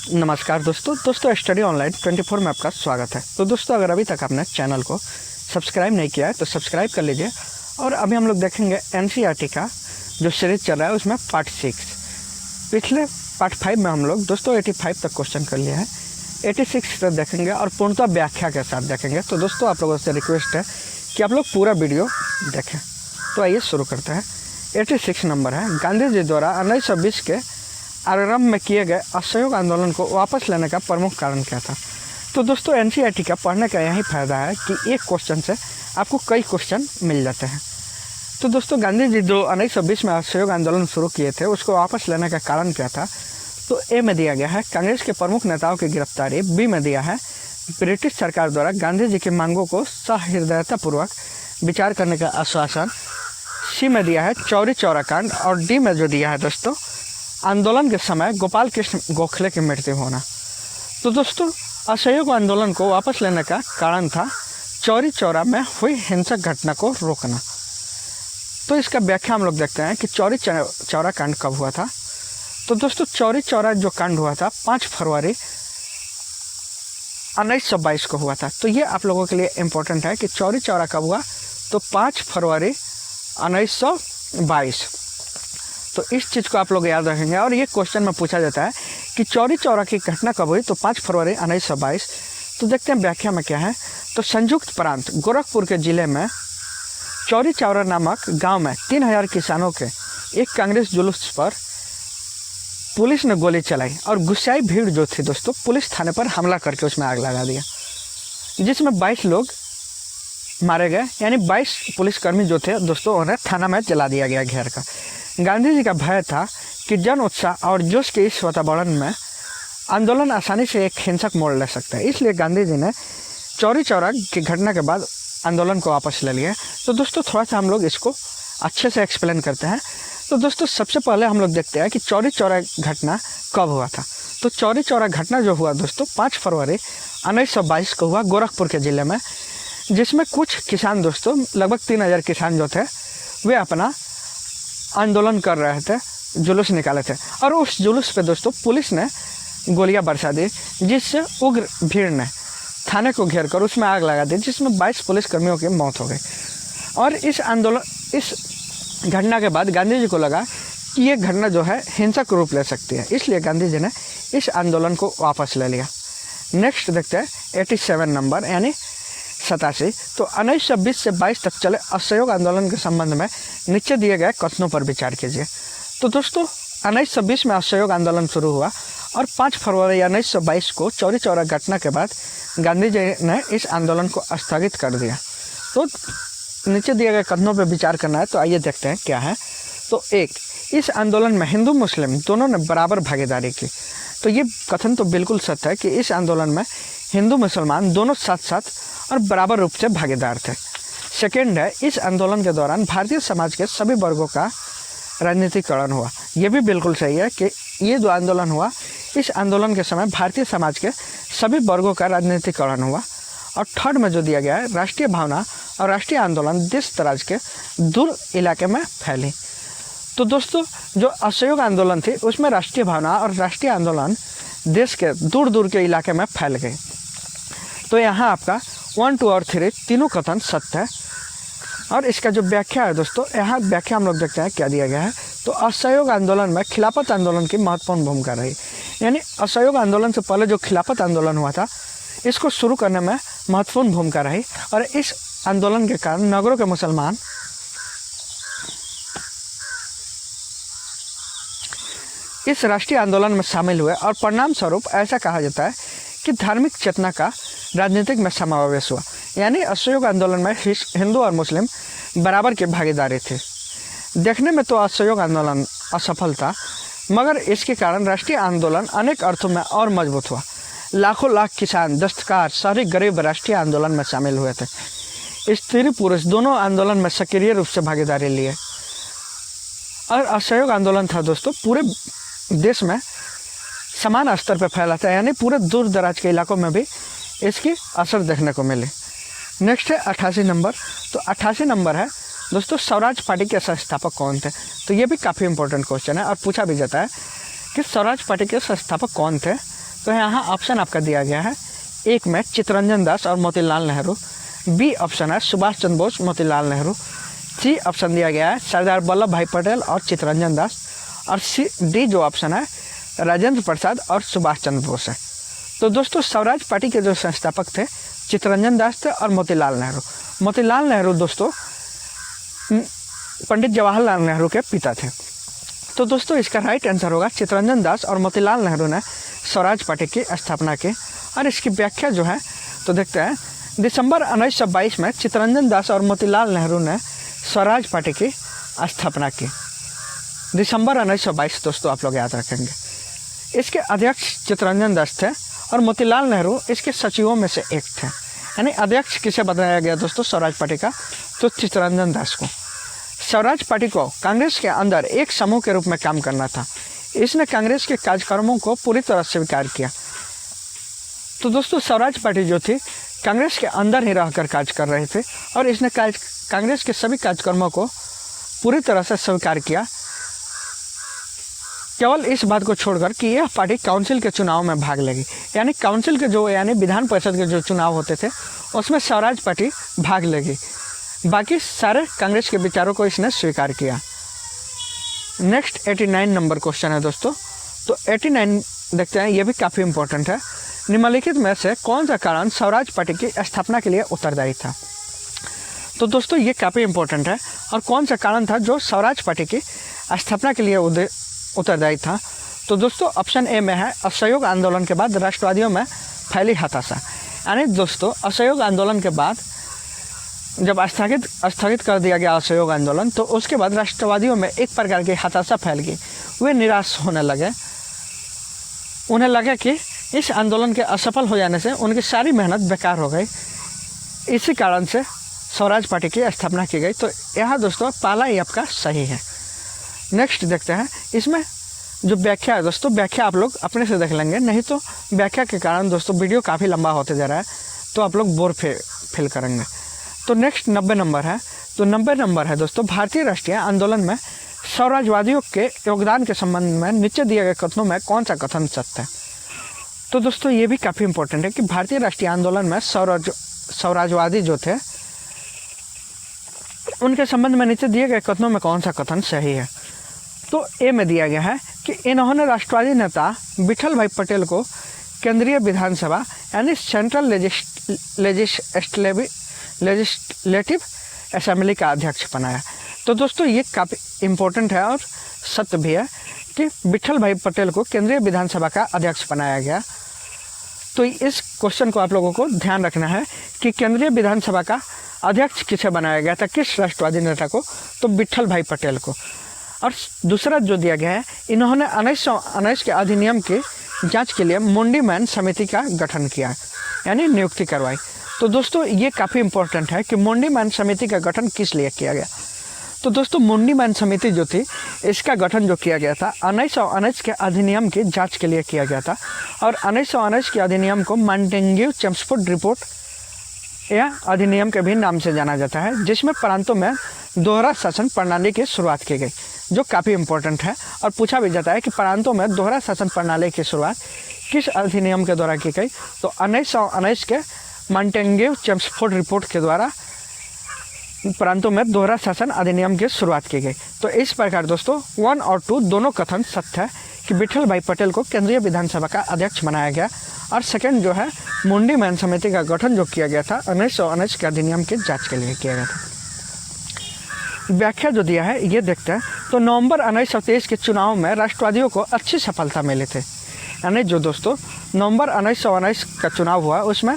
नमस्कार दोस्तों study online 24 में आपका स्वागत है। तो दोस्तों अगर अभी तक आपने चैनल को सब्सक्राइब नहीं किया है तो सब्सक्राइब कर लीजिए। और अभी हम लोग देखेंगे एनसीईआरटी का जो सीरीज चल रहा है उसमें पार्ट 6। पिछले पार्ट 5 में हम लोग दोस्तों 85 तक क्वेश्चन कर लिया है, 86 तक देखेंगे और पूर्णतः व्याख्या के साथ देखेंगे। तो दोस्तों आप लोगों से रिक्वेस्ट है कि आप लोग पूरा वीडियो देखें। तो आइए शुरू करते हैं। 86 नंबर है, गांधी जी द्वारा 1920 के आरंभ में किए गए असहयोग आंदोलन को वापस लेने का प्रमुख कारण क्या था। तो दोस्तों एनसीईआरटी का पढ़ने का यही फ़ायदा है कि एक क्वेश्चन से आपको कई क्वेश्चन मिल जाते हैं। तो दोस्तों गांधी जी जो 1920 में असहयोग आंदोलन शुरू किए थे उसको वापस लेने का कारण क्या था। तो ए में दिया गया है कांग्रेस के प्रमुख नेताओं की गिरफ्तारी, बी में दिया है ब्रिटिश सरकार द्वारा गांधी जी की मांगों को सहृदयतापूर्वक विचार करने का आश्वासन, सी में दिया है चौरी चौरा कांड और डी में जो दिया है दोस्तों आंदोलन के समय गोपाल कृष्ण गोखले की मृत्यु होना। तो दोस्तों असहयोग आंदोलन को वापस लेने का कारण था चौरी चौरा में हुई हिंसक घटना को रोकना। तो इसका व्याख्या हम लोग देखते हैं कि चौरी चौरा कांड कब हुआ था। तो दोस्तों चौरी चौरा जो कांड हुआ था 5 फरवरी 1922 को हुआ था। तो ये आप लोगों के लिए इम्पोर्टेंट है कि चौरी चौरा कब हुआ, तो 5 फरवरी 1922। तो इस चीज़ को आप लोग याद रखेंगे। और ये क्वेश्चन में पूछा जाता है कि चौरी चौरा की घटना कब हुई, तो 5 फरवरी 1922। तो देखते हैं व्याख्या में क्या है। तो संयुक्त प्रांत गोरखपुर के ज़िले में चौरी चौरा नामक गांव में 3000 किसानों के एक कांग्रेस जुलूस पर पुलिस ने गोली चलाई और गुस्साई भीड़ जो थी दोस्तों पुलिस थाने पर हमला करके उसमें आग लगा दिया, जिसमें 22 लोग मारे गए। यानी 22 पुलिसकर्मी जो थे दोस्तों उन्हें थाना में जला दिया गया घेर कर। गांधी जी का भय था कि जन उत्साह और जोश के इस वातावरण में आंदोलन आसानी से एक हिंसक मोड़ ले सकता है, इसलिए गांधी जी ने चौरी चौरा की घटना के बाद आंदोलन को वापस ले लिया। तो दोस्तों थोड़ा सा हम लोग इसको अच्छे से एक्सप्लेन करते हैं। तो दोस्तों सबसे पहले हम लोग देखते हैं कि चौरी चौरा घटना कब हुआ था। तो चौरी चौरा घटना जो हुआ दोस्तों 5 फरवरी 1922 को हुआ गोरखपुर के ज़िले में, जिसमें कुछ किसान दोस्तों लगभग 3000 किसान जो थे वे अपना आंदोलन कर रहे थे, जुलूस निकाले थे और उस जुलूस पे दोस्तों पुलिस ने गोलियां बरसा दी, जिससे उग्र भीड़ ने थाने को घेर कर उसमें आग लगा दी, जिसमें 22 पुलिसकर्मियों की मौत हो गई। और इस घटना के बाद गांधी जी को लगा कि ये घटना जो है हिंसक रूप ले सकती है, इसलिए गांधी जी ने इस आंदोलन को वापस ले लिया। नेक्स्ट देखते हैं 87 नंबर यानी 87। तो 1920 से 22 तक चले असहयोग आंदोलन के संबंध में नीचे दिए गए कथनों पर विचार कीजिए। तो दोस्तों 1920 में असहयोग आंदोलन शुरू हुआ और 5 फरवरी 1922 को चौरी चौरा घटना के बाद गांधी जी ने इस आंदोलन को स्थगित कर दिया। तो नीचे दिए गए कथनों पर विचार करना है, तो आइए देखते हैं क्या है। तो एक, इस आंदोलन में हिंदू मुस्लिम दोनों ने बराबर भागीदारी की। तो ये कथन तो बिल्कुल सत्य है कि इस आंदोलन में हिंदू मुसलमान दोनों साथ साथ और बराबर रूप से भागीदार थे। सेकेंड है, इस आंदोलन के दौरान भारतीय समाज के सभी वर्गों का राजनीतिकरण हुआ। ये भी बिल्कुल सही है कि ये जो आंदोलन हुआ इस आंदोलन के समय भारतीय समाज के सभी वर्गों का राजनीतिकरण हुआ। और थर्ड में जो दिया गया है, राष्ट्रीय भावना और राष्ट्रीय आंदोलन देश दराज के दूर इलाके में फैली। तो दोस्तों जो असहयोग आंदोलन थी उसमें राष्ट्रीय भावना और राष्ट्रीय आंदोलन देश के दूर दूर के इलाके में फैल गई। तो यहाँ आपका 1, 2 और 3 तीनों कथन सत्य है। और इसका जो व्याख्या है दोस्तों, यहाँ व्याख्या हम लोग देखते हैं क्या दिया गया है। तो असहयोग आंदोलन में खिलाफत आंदोलन की महत्वपूर्ण भूमिका रही। यानी असहयोग आंदोलन से पहले जो खिलाफत आंदोलन हुआ था इसको शुरू करने में महत्वपूर्ण भूमिका रही। और इस आंदोलन के कारण नगरों के मुसलमान इस राष्ट्रीय आंदोलन में शामिल हुए और परिणाम स्वरूप ऐसा कहा जाता है कि धार्मिक चेतना का राजनीतिक में समावेश हुआ। यानी असहयोग आंदोलन में हिंदू और मुस्लिम बराबर की भागीदारी थी। देखने में तो असहयोग आंदोलन असफल था, मगर इसके कारण राष्ट्रीय आंदोलन अनेक अर्थों में और मजबूत हुआ। लाखों लाख किसान, दस्तकार, शहरी गरीब राष्ट्रीय आंदोलन में शामिल हुए थे। स्त्री पुरुष दोनों आंदोलन में सक्रिय रूप से भागीदारी लिए। और असहयोग आंदोलन था दोस्तों पूरे देश में समान स्तर पर फैला था, यानी पूरे दूर दराज के इलाकों में भी इसकी असर देखने को मिली। नेक्स्ट है 88 नंबर। तो 88 नंबर है दोस्तों स्वराज पार्टी के संस्थापक कौन थे। तो ये भी काफ़ी इंपॉर्टेंट क्वेश्चन है और पूछा भी जाता है कि स्वराज पार्टी के संस्थापक कौन थे। तो यहाँ ऑप्शन आपका दिया गया है, एक में चित्तरंजन दास और मोतीलाल नेहरू, बी ऑप्शन है सुभाष चंद्र बोस मोतीलाल नेहरू, सी ऑप्शन दिया गया है सरदार वल्लभ भाई पटेल और चित्तरंजन दास, और डी जो ऑप्शन है राजेंद्र प्रसाद और सुभाष चंद्र बोस है। तो दोस्तों स्वराज पार्टी के जो संस्थापक थे चित्तरंजन दास थे और मोतीलाल नेहरू। मोतीलाल नेहरू दोस्तों पंडित जवाहरलाल नेहरू के पिता थे। तो दोस्तों इसका राइट आंसर होगा चित्तरंजन दास और मोतीलाल नेहरू ने स्वराज पार्टी की स्थापना की। और इसकी व्याख्या जो है तो देखते हैं, दिसंबर 1922 में चित्तरंजन दास और मोतीलाल नेहरू ने स्वराज पार्टी की स्थापना की। दिसंबर 1922 दोस्तों आप लोग याद रखेंगे। इसके अध्यक्ष चित्तरंजन दास थे और मोतीलाल नेहरू इसके सचिवों में से एक थे। यानी अध्यक्ष किसे बनाया गया दोस्तों स्वराज पार्टी का, तो चित्तरंजन दास को। स्वराज पार्टी को कांग्रेस के अंदर एक समूह के रूप में काम करना था। इसने कांग्रेस के कार्यक्रमों को पूरी तरह स्वीकार किया। तो दोस्तों स्वराज पार्टी जो थी कांग्रेस के अंदर ही रहकर कार्य कर रहे थे और इसने कांग्रेस के सभी कार्यक्रमों को पूरी तरह से स्वीकार किया, केवल इस बात को छोड़कर कि यह पार्टी काउंसिल के चुनाव में भाग लेगी। यानी काउंसिल के जो यानी विधान परिषद के जो चुनाव होते थे उसमें स्वराज पार्टी भाग लेगी। बाकी सारे कांग्रेस के विचारों को इसने स्वीकार किया। नेक्स्ट 89 नंबर क्वेश्चन है दोस्तों। तो 89 देखते हैं, ये भी काफ़ी इंपॉर्टेंट है। निम्नलिखित में से कौन सा कारण स्वराज पार्टी की स्थापना के लिए उत्तरदायी था? तो दोस्तों ये काफ़ी इंपॉर्टेंट है। और कौन सा कारण था जो स्वराज पार्टी की स्थापना के लिए उत्तरदायी था? तो दोस्तों ऑप्शन ए में है असहयोग आंदोलन के बाद राष्ट्रवादियों में फैली हताशा। यानी दोस्तों असहयोग आंदोलन के बाद जब स्थगित कर दिया गया असहयोग आंदोलन, तो उसके बाद राष्ट्रवादियों में एक प्रकार की हताशा फैल गई। वे निराश होने लगे। उन्हें लगा कि इस आंदोलन के असफल हो जाने से उनकी सारी मेहनत बेकार हो गई। इसी कारण से स्वराज पार्टी की स्थापना की गई। तो यहाँ दोस्तों पहला ही आपका सही है। नेक्स्ट देखते हैं, इसमें जो व्याख्या है दोस्तों, व्याख्या आप लोग अपने से देख लेंगे, नहीं तो व्याख्या के कारण दोस्तों वीडियो काफ़ी लंबा होते जा रहा है तो आप लोग बोर फील करेंगे। तो नेक्स्ट 90 नंबर है। तो 90 नंबर है दोस्तों, भारतीय राष्ट्रीय आंदोलन में स्वराजवादियों के योगदान के संबंध में नीचे दिए गए कथनों में कौन सा कथन सत्य है? तो दोस्तों ये भी काफ़ी इंपॉर्टेंट है कि भारतीय राष्ट्रीय आंदोलन में स्वराजवादी जो थे उनके संबंध में नीचे दिए गए कथनों में कौन सा कथन सही है? तो ए में दिया गया है कि इन्होंने राष्ट्रवादी नेता विठल भाई पटेल को केंद्रीय विधानसभा यानी सेंट्रल लेजिस्लेटिव असेंबली का अध्यक्ष बनाया। तो दोस्तों ये काफ़ी इम्पोर्टेंट है और सत्य भी है कि विठल भाई पटेल को केंद्रीय विधानसभा का अध्यक्ष बनाया गया। तो इस क्वेश्चन को आप लोगों को ध्यान रखना है कि केंद्रीय विधानसभा का अध्यक्ष किसे बनाया गया था, किस राष्ट्रवादी नेता को? तो विठल भाई पटेल को। और दूसरा जो दिया गया है, इन्होंने 1919 के अधिनियम की जांच के लिए मुंडी मैन समिति का गठन किया, यानी नियुक्ति करवाई। तो दोस्तों ये काफ़ी इंपॉर्टेंट है कि मुंडी मैन समिति का गठन किस लिए किया गया? तो दोस्तों मुंडी मैन समिति जो थी इसका गठन जो किया गया था 1919 के अधिनियम की जांच के लिए किया गया था। और 1919 के अधिनियम को मॉन्टेग्यू-चेम्सफोर्ड रिपोर्ट या अधिनियम के भी नाम से जाना जाता है, जिसमें प्रांतों में दोहरा शासन प्रणाली की शुरुआत की गई, जो काफ़ी इंपॉर्टेंट है। और पूछा भी जाता है कि प्रांतों में दोहरा शासन प्रणाली की शुरुआत किस अधिनियम के द्वारा की गई? तो 1919 के मॉन्टेग्यू-चेम्सफोर्ड रिपोर्ट के द्वारा प्रांतों में दोहरा शासन अधिनियम की शुरुआत की गई। तो इस प्रकार दोस्तों 1 और 2 दोनों कथन सत्य है कि विठल भाई पटेल को केंद्रीय विधानसभा का अध्यक्ष बनाया गया। और सेकंड जो है मुंडी मैन समिति का गठन जो किया गया था 1919 के अधिनियम की जांच के लिए किया गया था। व्याख्या जो दिया है ये देखते हैं। तो नवंबर 1923 के चुनाव में राष्ट्रवादियों को अच्छी सफलता मिली थी। यानी जो दोस्तों नवंबर 1919 का चुनाव हुआ उसमें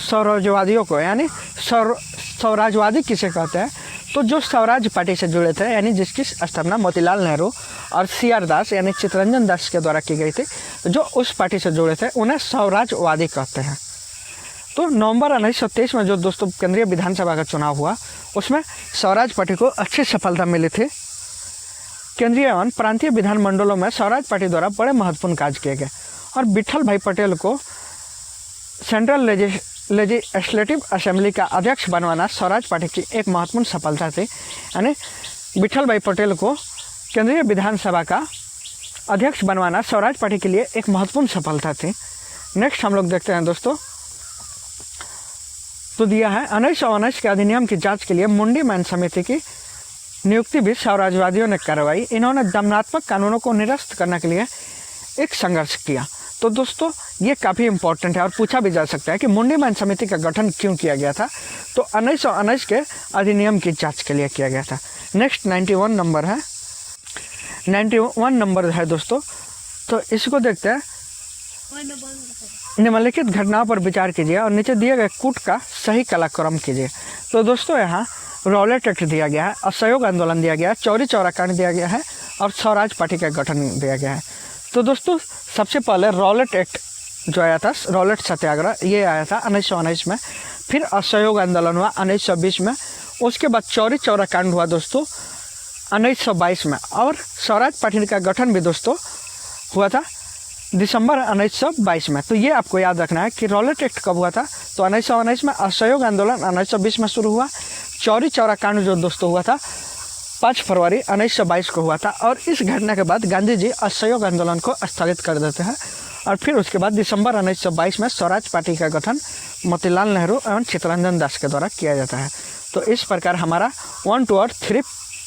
स्वराजवादियों को, यानी स्वराजवादी किसे कहते हैं? तो जो स्वराज पार्टी से जुड़े थे, यानी जिसकी स्थापना मोतीलाल नेहरू और CR दास यानी चित्तरंजन दास के द्वारा की गई थी, जो उस पार्टी से जुड़े थे उन्हें स्वराजवादी कहते हैं। तो नवंबर 1923 में जो दोस्तों केंद्रीय विधानसभा का चुनाव हुआ उसमें स्वराज पार्टी को अच्छी सफलता मिली थी। केंद्रीय एवं प्रांतीय विधानमंडलों में स्वराज पार्टी द्वारा बड़े महत्वपूर्ण कार्य किए गए। और विठल भाई पटेल को सेंट्रल लेजिस्लेटिव असेंबली का अध्यक्ष बनवाना स्वराज पार्टी की एक महत्वपूर्ण सफलता थी। यानी विठल भाई पटेल को केंद्रीय विधानसभा का अध्यक्ष बनवाना स्वराज पार्टी के लिए एक महत्वपूर्ण सफलता थी। नेक्स्ट हम लोग देखते हैं दोस्तों, तो दिया है 1919 के अधिनियम की जांच के लिए मुंडी मैन समिति की नियुक्ति भी साम्राज्यवादियों ने करवाई। इन्होंने दमनात्मक कानूनों को निरस्त करने के लिए एक संघर्ष किया। तो दोस्तों ये काफ़ी इंपॉर्टेंट है और पूछा भी जा सकता है कि मुंडी मैन समिति का गठन क्यों किया गया था। तो 1919 के अधिनियम की जांच के लिए किया गया था। नेक्स्ट 91 नंबर है, 91 नंबर है दोस्तों। तो इसको देखते हैं, निम्नलिखित घटनाओं पर विचार कीजिए और नीचे दिए गए कूट का सही कलाक्रम कीजिए। तो दोस्तों यहाँ रॉलेट एक्ट दिया गया है, असहयोग आंदोलन दिया गया है, चौरी चौरा कांड दिया गया है और स्वराज पार्टी का गठन दिया गया है। तो दोस्तों सबसे पहले रॉलेट एक्ट जो आया था, रॉलेट सत्याग्रह, ये आया था 1919 में। फिर असहयोग आंदोलन हुआ 1920 में। उसके बाद चौरी चौरा कांड हुआ दोस्तों 1922 में। और स्वराज पार्टी का गठन भी दोस्तों हुआ था दिसंबर 1922 में। तो ये आपको याद रखना है कि रॉलेट एक्ट कब हुआ था, तो 1919 में। असहयोग आंदोलन 1920 में शुरू हुआ। चौरी चौरा कांड जो दोस्तों हुआ था 5 फरवरी 1922 को हुआ था। और इस घटना के बाद गांधी जी असहयोग आंदोलन को स्थगित कर देते हैं और फिर उसके बाद दिसंबर 1922 में स्वराज पार्टी का गठन मोतीलाल नेहरू एवं चित्तरंजन दास के द्वारा किया जाता है। तो इस प्रकार हमारा 1, 2 और 3,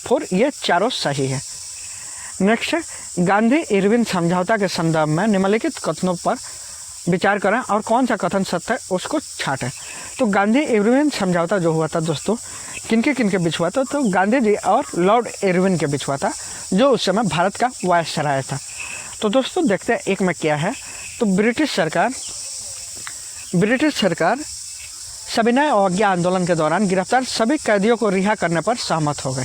4 ये चारों सही है। नेक्स्ट है, गांधी इरविन समझौता के संदर्भ में निम्नलिखित कथनों पर विचार करें और कौन सा कथन सत्य है उसको छांटें। तो गांधी इरविन समझौता जो हुआ था दोस्तों किनके बीच हुआ था, तो गांधी जी और लॉर्ड इरविन के बीच हुआ था, जो उस समय भारत का वायसराय था। तो दोस्तों देखते हैं एक में क्या है। तो ब्रिटिश सरकार सविनय अवज्ञा आंदोलन के दौरान गिरफ्तार सभी कैदियों को रिहा करने पर सहमत हो गई।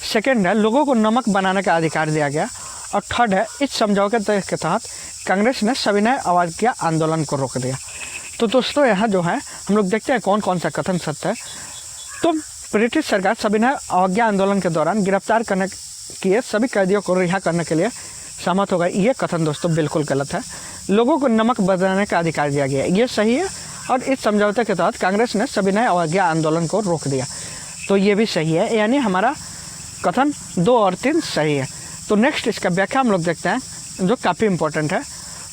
सेकेंड है, लोगों को नमक बनाने का अधिकार दिया गया। और थर्ड है, इस समझौते के तहत कांग्रेस ने सविनय अवज्ञा आंदोलन को रोक दिया। तो दोस्तों यहाँ जो है हम लोग देखते हैं कौन कौन सा कथन सत्य है। तो ब्रिटिश सरकार सविनय अवज्ञा आंदोलन के दौरान गिरफ्तार करने किए सभी कैदियों को रिहा करने के लिए सहमत हो गए, ये कथन दोस्तों बिल्कुल गलत है। लोगों को नमक बनाने का अधिकार दिया गया, ये सही है। और इस समझौते के तहत कांग्रेस ने सविनय अवज्ञा आंदोलन को रोक दिया, तो ये भी सही है। यानी हमारा कथन 2 और 3 सही है। तो नेक्स्ट इसका व्याख्या हम लोग देखते हैं जो काफ़ी इंपॉर्टेंट है।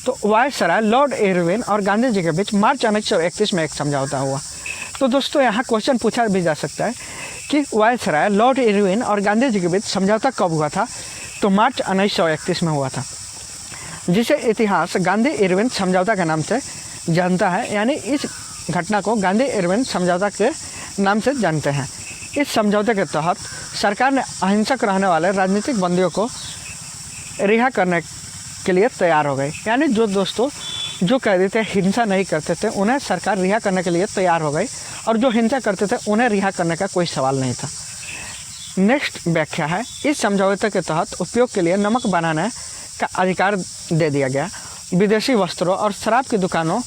तो वायसराय लॉर्ड इरविन और गांधी जी के बीच मार्च 1931 में एक समझौता हुआ। तो दोस्तों यहाँ क्वेश्चन पूछा भी जा सकता है कि वायसराय लॉर्ड इरविन और गांधी जी के बीच समझौता कब हुआ था, तो मार्च 1931 में हुआ था, जिसे इतिहास गांधी इरविन समझौता के नाम से जानता है। यानी इस घटना को गांधी इरविन समझौता के नाम से जानते हैं। इस समझौते के तहत सरकार ने अहिंसक रहने वाले राजनीतिक बंदियों को रिहा करने के लिए तैयार हो गई। यानी जो दोस्तों जो कैदी थे हिंसा नहीं करते थे उन्हें सरकार रिहा करने के लिए तैयार हो गई, और जो हिंसा करते थे उन्हें रिहा करने का कोई सवाल नहीं था। नेक्स्ट व्याख्या है, इस समझौते के तहत उपयोग के लिए नमक बनाने का अधिकार दे दिया गया। विदेशी वस्त्रों और शराब की दुकानों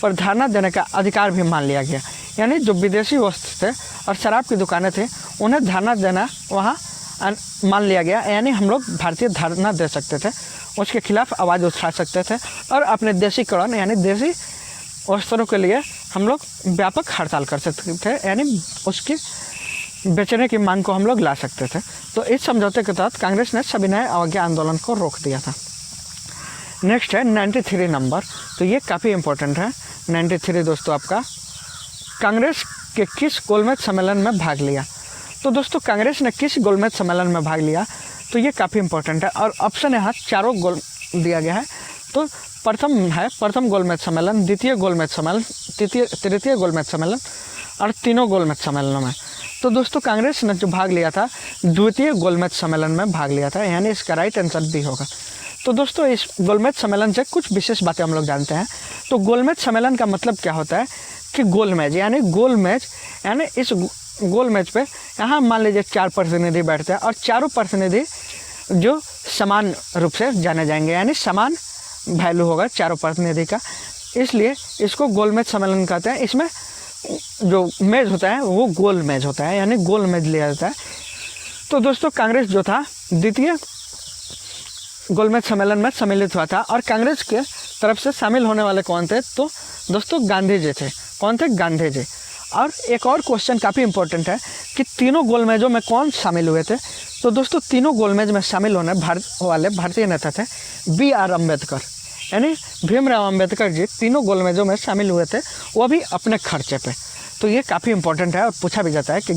पर धरना देने का अधिकार भी मान लिया गया। यानी जो विदेशी वस्त्र थे और शराब की दुकानें थी उन्हें धरना देना वहाँ मान लिया गया। यानी हम लोग भारतीय धरना दे सकते थे, उसके खिलाफ आवाज़ उठा सकते थे और अपने देशीकरण यानी देसी वस्त्रों के लिए हम लोग व्यापक हड़ताल कर सकते थे, यानी उसकी बेचने की मांग को हम लोग ला सकते थे। तो इस समझौते के तहत कांग्रेस ने सविनय अवज्ञा आंदोलन को रोक दिया था। नेक्स्ट है 93 नंबर। तो ये काफ़ी इंपॉर्टेंट है 93 दोस्तों। आपका कांग्रेस के किस गोलमेज सम्मेलन में भाग लिया। तो दोस्तों कांग्रेस ने किस गोलमेज सम्मेलन में भाग लिया, तो ये काफ़ी इंपॉर्टेंट है और ऑप्शन यहाँ चारों गोल दिया गया है। तो प्रथम गोलमेज सम्मेलन, द्वितीय गोलमेज सम्मेलन, तृतीय गोलमेज सम्मेलन और तीनों गोलमेज सम्मेलनों में। तो दोस्तों कांग्रेस ने जो भाग लिया था द्वितीय गोलमेज सम्मेलन में भाग लिया था, यानी इसका राइट आंसर बी होगा। तो दोस्तों इस गोलमेज सम्मेलन से कुछ विशेष बातें हम लोग जानते हैं। तो गोलमेज सम्मेलन का मतलब क्या होता है कि गोलमेज यानी इस गोलमेज पे यहाँ मान लीजिए 4 प्रतिनिधि बैठते हैं और चारों प्रतिनिधि जो समान रूप से जाने जाएंगे, यानी समान वैल्यू होगा चारों प्रतिनिधि का, इसलिए इसको गोलमेज सम्मेलन कहते हैं। इसमें जो मेज होता है वो गोल मेज होता है, यानी गोल मेज लिया जाता है। तो दोस्तों कांग्रेस जो था द्वितीय गोलमेज सम्मेलन में सम्मिलित हुआ था और कांग्रेस के तरफ से शामिल होने वाले कौन थे, तो दोस्तों गांधी जी थे। कौन थे? गांधी जी। और एक और क्वेश्चन काफ़ी इंपॉर्टेंट है कि तीनों गोलमेजों में कौन शामिल हुए थे। तो दोस्तों तीनों गोलमेज में शामिल होने वाले भारतीय नेता थे BR अम्बेडकर, यानी भीमराव अंबेडकर जी तीनों गोलमेजों में शामिल हुए थे, वो भी अपने खर्चे पे। तो ये काफ़ी इंपॉर्टेंट है और पूछा भी जाता है कि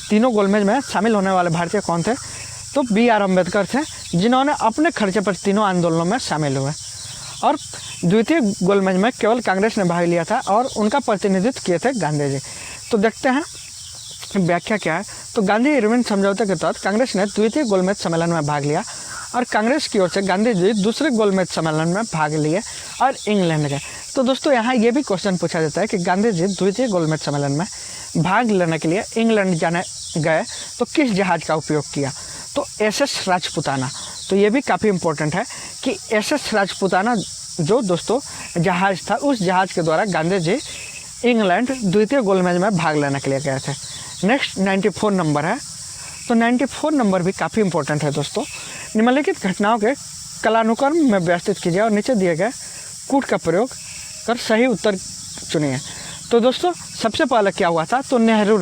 तीनों गोलमेज में शामिल होने वाले भारतीय कौन थे। तो BR अम्बेडकर थे, जिन्होंने अपने खर्चे पर तीनों आंदोलनों में शामिल हुए। और द्वितीय गोलमेज में केवल कांग्रेस ने भाग लिया था और उनका प्रतिनिधित्व किए थे गांधी जी। तो देखते हैं व्याख्या क्या है। तो गांधी इरविन समझौते के तहत कांग्रेस ने द्वितीय गोलमेज सम्मेलन में भाग लिया और कांग्रेस की ओर से गांधी जी दूसरे गोलमेज सम्मेलन में भाग लिए और इंग्लैंड गए। तो दोस्तों यहाँ ये भी क्वेश्चन पूछा जाता है कि गांधी जी द्वितीय गोलमेज सम्मेलन में भाग लेने के लिए इंग्लैंड जाने गए तो किस जहाज़ का उपयोग किया? तो SS राजपूताना। तो ये भी काफ़ी इम्पोर्टेंट है कि SS राजपूताना जो दोस्तों जहाज़ था, उस जहाज़ के द्वारा गांधी जी इंग्लैंड द्वितीय गोलमेज में भाग लेने के लिए गए थे। नेक्स्ट 94 नंबर है। तो 94 नंबर भी काफ़ी इंपॉर्टेंट है दोस्तों। निम्नलिखित घटनाओं के कालानुक्रम में व्यवस्थित कीजिए और नीचे दिए गए कूट का प्रयोग कर सही उत्तर चुनिए। तो दोस्तों सबसे पहले क्या हुआ था? तो नेहरू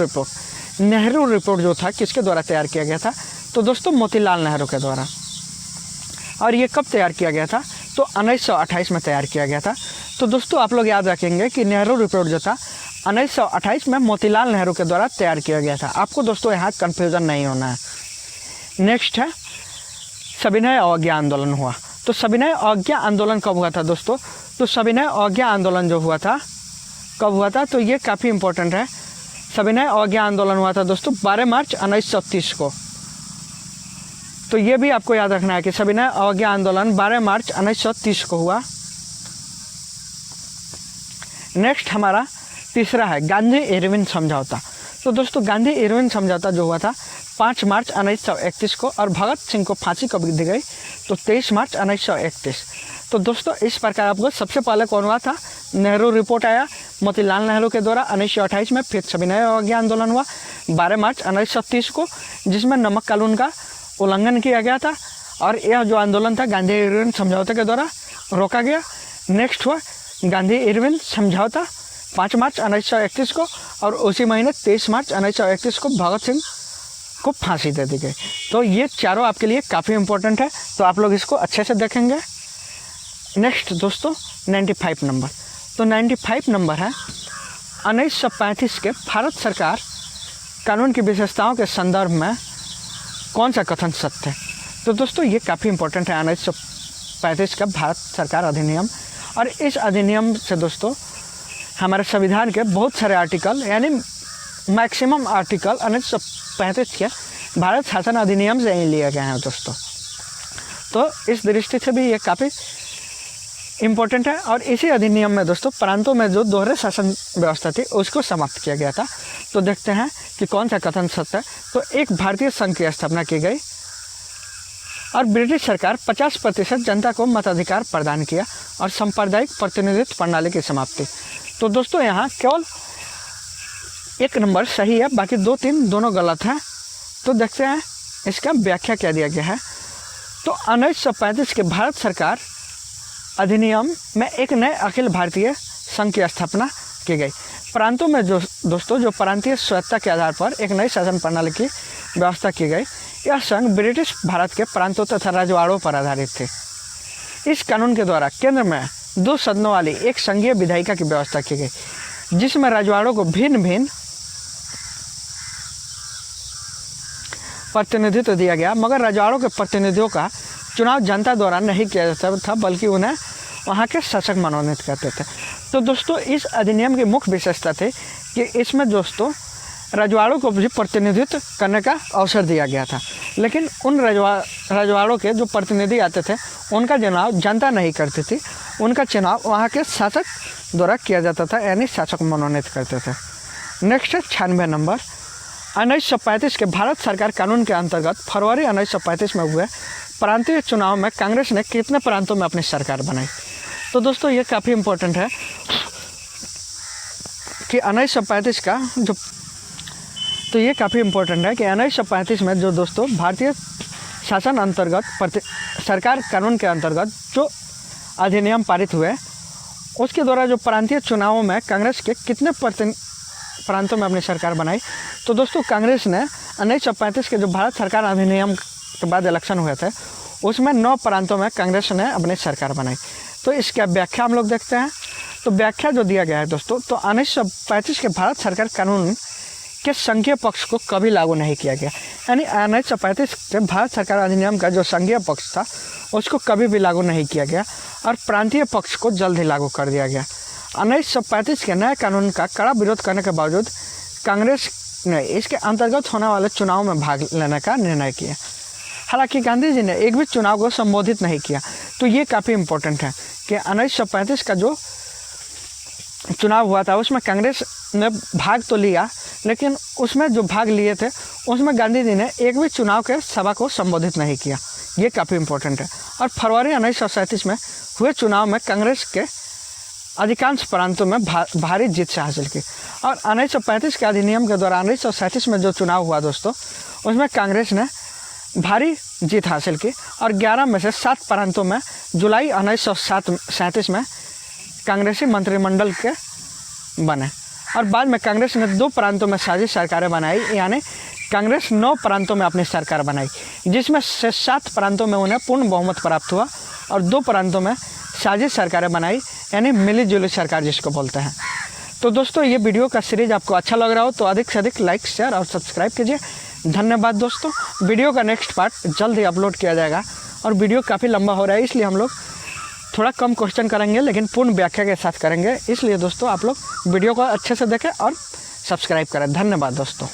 रिपोर्ट जो था किसके द्वारा तैयार किया गया था? तो दोस्तों मोतीलाल नेहरू के द्वारा। और ये कब तैयार किया गया था? तो 1928 में तैयार किया गया था। तो दोस्तों आप लोग याद रखेंगे कि नेहरू रिपोर्ट जो था 1928 में मोतीलाल नेहरू के द्वारा तैयार किया गया था। आपको दोस्तों यहाँ कन्फ्यूज़न नहीं होना है। नेक्स्ट है सविनय अवज्ञा आंदोलन हुआ। तो सविनय अवज्ञा आंदोलन कब हुआ था दोस्तों? तो सविनय अवज्ञा आंदोलन जो हुआ था कब हुआ था? तो ये काफ़ी इंपॉर्टेंट है। सविनय अवज्ञा आंदोलन हुआ था दोस्तों 12 मार्च 1930 को। तो ये भी आपको याद रखना है कि सविनय अवज्ञा आंदोलन 12 मार्च 1930 को हुआ। नेक्स्ट हमारा तीसरा है गांधी इरविन समझौता। तो दोस्तों गांधी इरविन समझौता जो हुआ था 5 मार्च 1931 को और भगत सिंह को फांसी कब दी गई? तो 23 मार्च 1931। तो दोस्तों इस प्रकार आपको सबसे पहले कौन हुआ था? नेहरू रिपोर्ट आया मोतीलाल नेहरू के द्वारा 1928 में। फिर सविनय अवज्ञा आंदोलन हुआ 12 मार्च 1930 को, जिसमें नमक कानून का उल्लंघन किया गया था और यह जो आंदोलन था गांधी इरविन समझौते के द्वारा रोका गया। नेक्स्ट हुआ गांधी इरविन समझौता 5 मार्च 1931 को और उसी महीने 23 मार्च 1931 को भगत सिंह को फांसी दे दी गई। तो ये चारों आपके लिए काफ़ी इंपॉर्टेंट है, तो आप लोग इसको अच्छे से देखेंगे। नेक्स्ट दोस्तों 95 नंबर। तो 95 नंबर है 1935 के भारत सरकार कानून की विशेषताओं के संदर्भ में कौन सा कथन सत्य है? तो दोस्तों ये काफ़ी इंपॉर्टेंट है 1935 का भारत सरकार अधिनियम। और इस अधिनियम से दोस्तों हमारे संविधान के बहुत सारे आर्टिकल यानी मैक्सिमम आर्टिकल 1935 के भारत शासन अधिनियम से ही लिए गए हैं दोस्तों। तो इस दृष्टि से भी ये काफ़ी इम्पोर्टेंट है। और इसी अधिनियम में दोस्तों प्रांतों में जो दोहरे शासन व्यवस्था थी उसको समाप्त किया गया था। तो देखते हैं कि कौन सा कथन सत्य है। तो एक भारतीय संघ की स्थापना की गई और ब्रिटिश सरकार 50% जनता को मताधिकार प्रदान किया और सांप्रदायिक प्रतिनिधित्व प्रणाली की समाप्ति। तो दोस्तों यहाँ केवल एक नंबर सही है, बाकी 2-3 दोनों गलत हैं। तो देखते हैं इसका व्याख्या क्या दिया गया है। तो 1935 के भारत सरकार अधिनियम में एक नए अखिल भारतीय संघ की स्थापना की गई। प्रांतों में जो दोस्तों जो प्रांतीय स्वायत्तता के आधार पर एक नई शासन प्रणाली की व्यवस्था की गई। यह संघ ब्रिटिश भारत के प्रांतों तथा रजवाड़ों पर आधारित थे। इस कानून के द्वारा केंद्र में 2 सदनों वाली एक संघीय विधायिका की व्यवस्था की गई, जिसमें रजवाड़ों को भिन्न भिन्न प्रतिनिधित्व दिया गया, मगर रजवाड़ों के प्रतिनिधियों का चुनाव जनता द्वारा नहीं किया जाता था, बल्कि उन्हें वहाँ के शासक मनोनीत करते थे। तो दोस्तों इस अधिनियम की मुख्य विशेषता थी कि इसमें दोस्तों रजवाड़ों को भी प्रतिनिधित्व करने का अवसर दिया गया था, लेकिन उन रजवाड़ों के जो प्रतिनिधि आते थे उनका चुनाव जनता नहीं करती थी, उनका चुनाव वहाँ के शासक द्वारा किया जाता था, यानी शासक मनोनीत करते थे। नेक्स्ट है 96 नंबर। 1935 के भारत सरकार कानून के अंतर्गत फरवरी 1935 में हुए प्रांतीय चुनाव में कांग्रेस ने कितने प्रांतों में अपनी सरकार बनाई? तो दोस्तों ये काफ़ी इम्पोर्टेंट है कि 1935 का जो तो ये काफ़ी इम्पोर्टेंट है कि 1935 में जो दोस्तों भारतीय शासन अंतर्गत सरकार कानून के अंतर्गत जो अधिनियम पारित हुए उसके द्वारा जो प्रांतीय चुनावों में कांग्रेस के कितने प्रांतों में अपनी सरकार बनाई? तो दोस्तों कांग्रेस ने 1935 के जो भारत सरकार अधिनियम के बाद इलेक्शन हुए थे उसमें 9 प्रांतों में कांग्रेस ने अपनी सरकार बनाई। तो इसका व्याख्या हम लोग देखते हैं। तो व्याख्या जो दिया गया है दोस्तों, तो 1935 के भारत सरकार कानून के संघीय पक्ष को कभी लागू नहीं किया गया, यानी 1935 के भारत सरकार अधिनियम का जो संघीय पक्ष था उसको कभी भी लागू नहीं किया गया और प्रांतीय पक्ष को जल्द ही लागू कर दिया गया। 1935 के नए कानून का कड़ा विरोध करने के बावजूद कांग्रेस ने इसके अंतर्गत होने वाले चुनाव में भाग लेने का निर्णय किया। हालांकि गांधी जी ने एक भी चुनाव को संबोधित नहीं किया। तो ये काफ़ी इम्पोर्टेंट है कि 1935 का जो चुनाव हुआ था उसमें कांग्रेस ने भाग तो लिया, लेकिन उसमें जो भाग लिए थे उसमें गांधी जी ने एक भी चुनाव के सभा को संबोधित नहीं किया। ये काफ़ी इम्पोर्टेंट है। और फरवरी 1937 में हुए चुनाव में कांग्रेस के अधिकांश प्रांतों में भारी जीत से हासिल की। और 1935 के अधिनियम के द्वारा 1937 में जो चुनाव हुआ दोस्तों, उसमें कांग्रेस ने भारी जीत हासिल की और 11 में से 7 प्रांतों में जुलाई 1937 में कांग्रेसी मंत्रिमंडल के बने। और बाद में कांग्रेस ने 2 प्रांतों में साझी सरकारें बनाई, यानी कांग्रेस 9 प्रांतों में अपनी सरकार बनाई, जिसमें से 7 प्रांतों में उन्हें पूर्ण बहुमत प्राप्त हुआ और 2 प्रांतों में साझी सरकारें बनाई, यानी मिली जुली सरकार जिसको बोलते हैं। तो दोस्तों ये वीडियो का सीरीज आपको अच्छा लग रहा हो तो अधिक से अधिक लाइक, शेयर और सब्सक्राइब कीजिए। धन्यवाद दोस्तों। वीडियो का नेक्स्ट पार्ट जल्द ही अपलोड किया जाएगा और वीडियो काफ़ी लंबा हो रहा है, इसलिए हम लोग थोड़ा कम क्वेश्चन करेंगे लेकिन पूर्ण व्याख्या के साथ करेंगे। इसलिए दोस्तों आप लोग वीडियो को अच्छे से देखें और सब्सक्राइब करें। धन्यवाद दोस्तों।